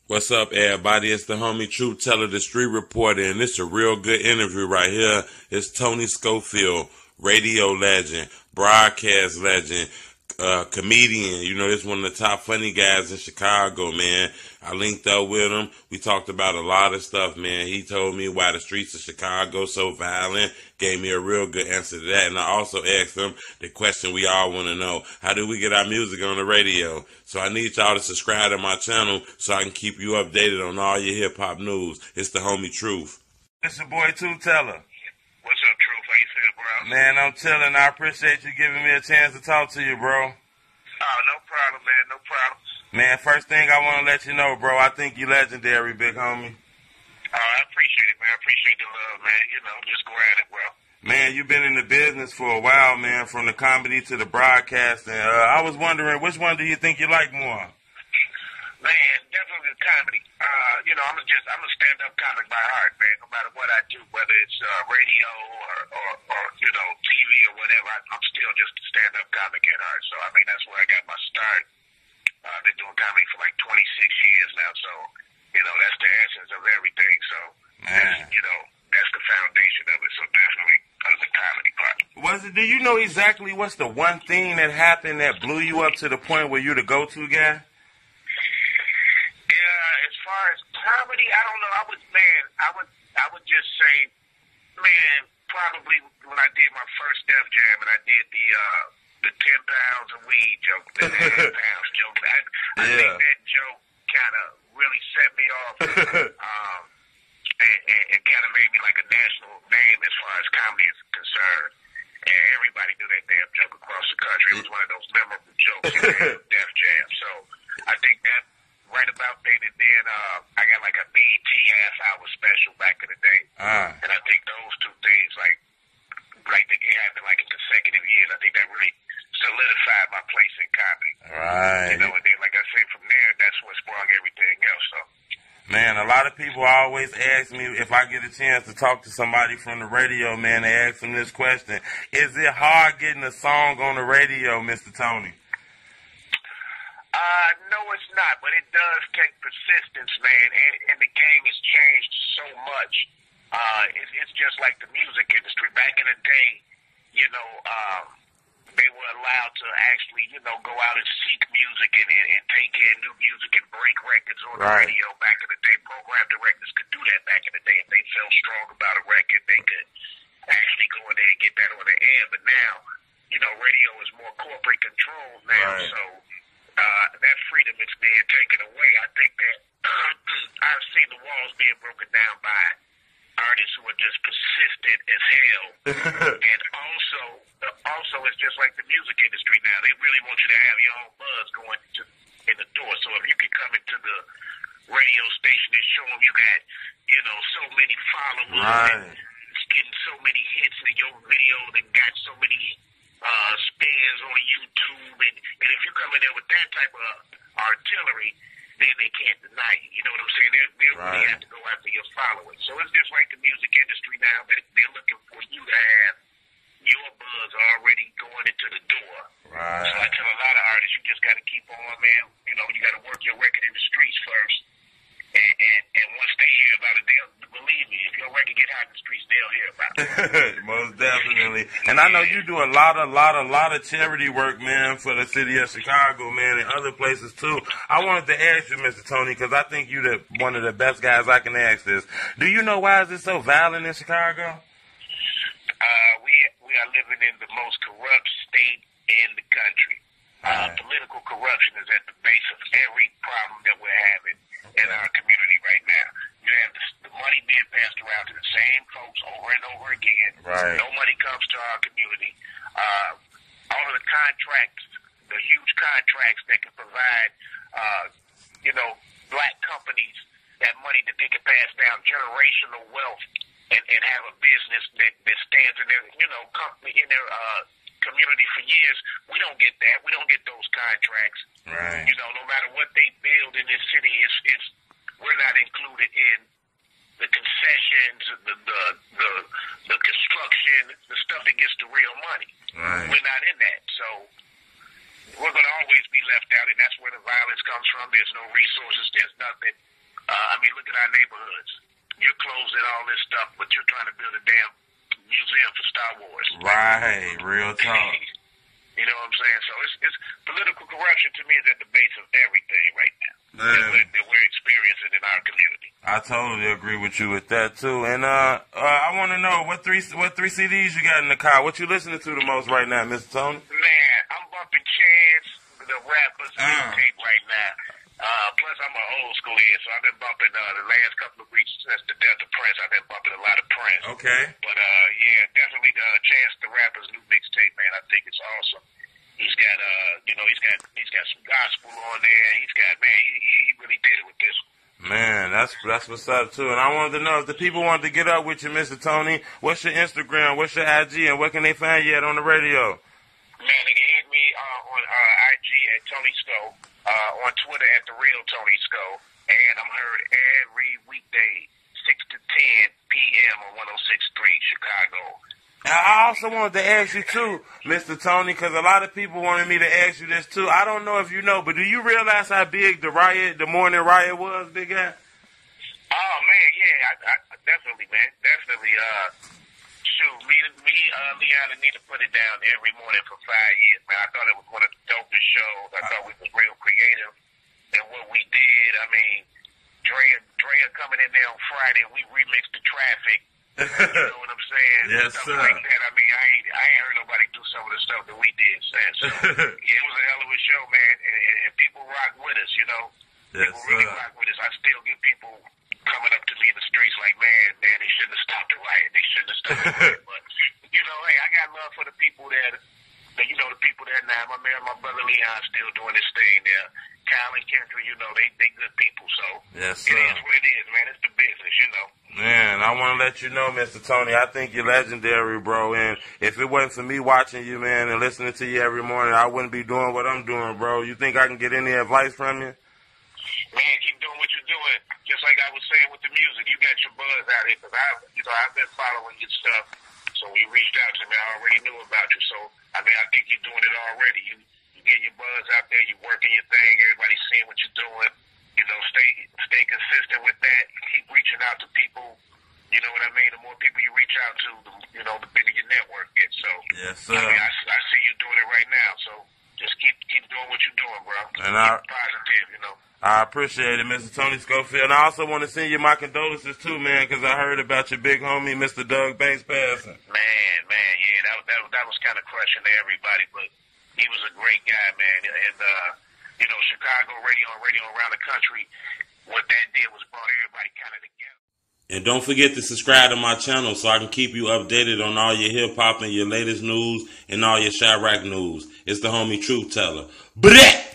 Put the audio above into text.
What's up, everybody? It's the homie Truth Teller, the street reporter, and it's a real good interview right here. It's Tony Schofield, radio legend, broadcast legend, comedian. You know, this one of the top funny guys in Chicago, man. I linked up with him. We talked about a lot of stuff, man. He told me why the streets of Chicago so violent. Gave me a real good answer to that. And I also asked him the question we all want to know. How do we get our music on the radio? So I need y'all to subscribe to my channel so I can keep you updated on all your hip-hop news. It's the homie Truth. It's your boy Truth Teller. What's up, Truth? How you feel, bro? Man, I'm chilling. I appreciate you giving me a chance to talk to you, bro. Oh, no problem, man. No problem. Man, first thing I want to let you know, bro, I think you legendary, big homie. Oh, I appreciate it, man. I appreciate the love, man. You know, just go at it, bro. Man, you've been in the business for a while, man, from the comedy to the broadcasting. I was wondering, which one do you think you like more? Man, definitely the comedy. You know, I'm a stand-up comic by heart, man. No matter what I do, whether it's radio or you know, TV or whatever, I'm still just a stand-up comic at heart. So, I mean, that's where I got my start. I've been doing comedy for like 26 years now, so, you know, that's the essence of everything. So, you know, that's the foundation of it. So, definitely, the comedy part. Do you know exactly what's the one thing that happened that blew you up to the point where you're the go-to guy? Yeah, as far as comedy, I don't know. I would just say, man, probably when I did my first Def Jam and I did the 10 pounds of weed joke, the 10 pounds joke. I think that joke kind of really set me off, and kind of made me like a national name as far as comedy is concerned. And everybody knew that damn joke across the country. It was one of those memorable jokes in Def Jam. So I think that right about then, and then I got like a BET half-hour special back in the day. And I think those two things, like they happened like in consecutive years. I think that really solidified my place in comedy. Right. You know, and then like I said, from there, that's what sprung everything else. So. Man, a lot of people always ask me if I get a chance to talk to somebody from the radio, man, they ask them this question. Is it hard getting a song on the radio, Mr. Tony? No, it's not, but it does take persistence, man, and the game has changed so much. It's just like the music industry. Back in the day, you know, they were allowed to actually, you know, go out and seek music and take in new music and break records on the radio back in the day. Program directors could do that back in the day. If they felt strong about a record, they could actually go in there and get that on the air. But now, you know, radio is more corporate controlled now, so that freedom is being taken away. I think that I've seen the walls being broken down by artists who are just persistent as hell. And also it's just like the music industry now. They really want you to have your own buzz going in the door. So if you can come into the radio station and show them you got, you know, so many followers and getting so many hits in your videos and got so many spins on YouTube, and if you come in there with that type of artillery, then they can't deny you. You know what I'm saying? They really have to go after your followers. So it's just like the music industry now. They're looking for you to have your buzz already going into the door. So I tell a lot of artists, you just got to keep on, man. You know, you got to work your record in the streets first. And once they hear about it, they'll believe me. If your record get hot in the streets, they'll hear about it. Most definitely. And I know you do a lot of charity work, man, for the city of Chicago, man, and other places too. I wanted to ask you, Mr. Tony, because I think you're one of the best guys I can ask this. Do you know why is it so violent in Chicago? We are living in the most corrupt state in the country. Political corruption is at the base of every problem that we're having in our community right now. You have the money being passed around to the same folks over and over again. No money comes to our community. All of the contracts, the huge contracts that can provide, you know, black companies that money that they can pass down generational wealth and have a business that stands in their, you know, company in their community for years. We don't get that. We don't get those contracts. You know, no matter what they build in this city, we're not included in the concessions, the construction, the stuff that gets the real money. We're not in that. So we're going to always be left out, and that's where the violence comes from. There's no resources. There's nothing. Look at our neighborhoods. You're closing all this stuff, but you're trying to build a damn museum for Star Wars. Right, real talk. You know what I'm saying? So it's political corruption to me is at the base of everything right now that we're experiencing in our community. I totally agree with you with that too. And I want to know what three CDs you got in the car. What you listening to the most right now, Mr. Tony? Man, I'm bumping Chance, the rappers, tape right now. Plus, I'm an old school head, so I've been bumping the last couple of weeks since the death of Prince. I've been bumping a lot of Prince. Okay. But yeah, definitely the Chance the Rapper's new mixtape, man. I think it's awesome. He's got he's got some gospel on there. He's got, man, he really did it with this one. Man, that's what's up too. And I wanted to know if the people wanted to get up with you, Mr. Tony, what's your Instagram, what's your IG, and where can they find you at on the radio? Man, they can hit me on IG at Tony Sco, on Twitter at The Real Tony Sco, and I'm heard every weekday, 6 to 10 p.m. on 106.3 Chicago. I also wanted to ask you too, Mr. Tony, because a lot of people wanted me to ask you this too. I don't know if you know, but do you realize how big the morning riot was, big guy? Oh man, yeah, I definitely, man, definitely. Shoot, Leon and Nita put it down every morning for 5 years, man. I thought it was one of the dopest shows. I thought we was real creative in what we did. I mean, Drea coming in there on Friday, we remixed the traffic. You know what I'm saying? Yes, stuff sir. Like that. I mean, I ain't heard nobody do some of the stuff that we did, man. So yeah, it was a hell of a show, man. And people rock with us, you know. Yes, people really rock with us. I still get people coming up to me in the streets like, man, they shouldn't have stopped the riot. They shouldn't have stopped the riot. But, you know, hey, I got love for the people there. You know, the people there now. My man, my brother Leon still doing his thing there. Kyle and Kendra, you know, they good people. So yes, sir. It is what it is, man. It's the business, you know. Man, I want to let you know, Mr. Tony, I think you're legendary, bro. And if it wasn't for me watching you, man, and listening to you every morning, I wouldn't be doing what I'm doing, bro. You think I can get any advice from you? Man, keep doing what you're doing. Just like I was saying with the music, you got your buzz out here. Because I've been following your stuff. So when you reached out to me, I already knew about you. So, I mean, I think you're doing it already. You get your buzz out there. You're working your thing. Everybody's seeing what you're doing. You know, stay consistent with that. Keep reaching out to people. You know what I mean? The more people you reach out to, the bigger your network gets. So, yes, sir. I mean, I see you doing it right now. So, just keep doing what you're doing, bro. And keep positive, you know. I appreciate it, Mr. Tony Schofield. And I also want to send you my condolences too, man, because I heard about your big homie, Mr. Doug Banks, passing. Man, yeah, that was kind of crushing to everybody, but he was a great guy, man. And Chicago radio around the country, what that did was brought everybody kind of together. And don't forget to subscribe to my channel so I can keep you updated on all your hip hop and your latest news and all your Chirac news. It's the homie Truth Teller. Bleh!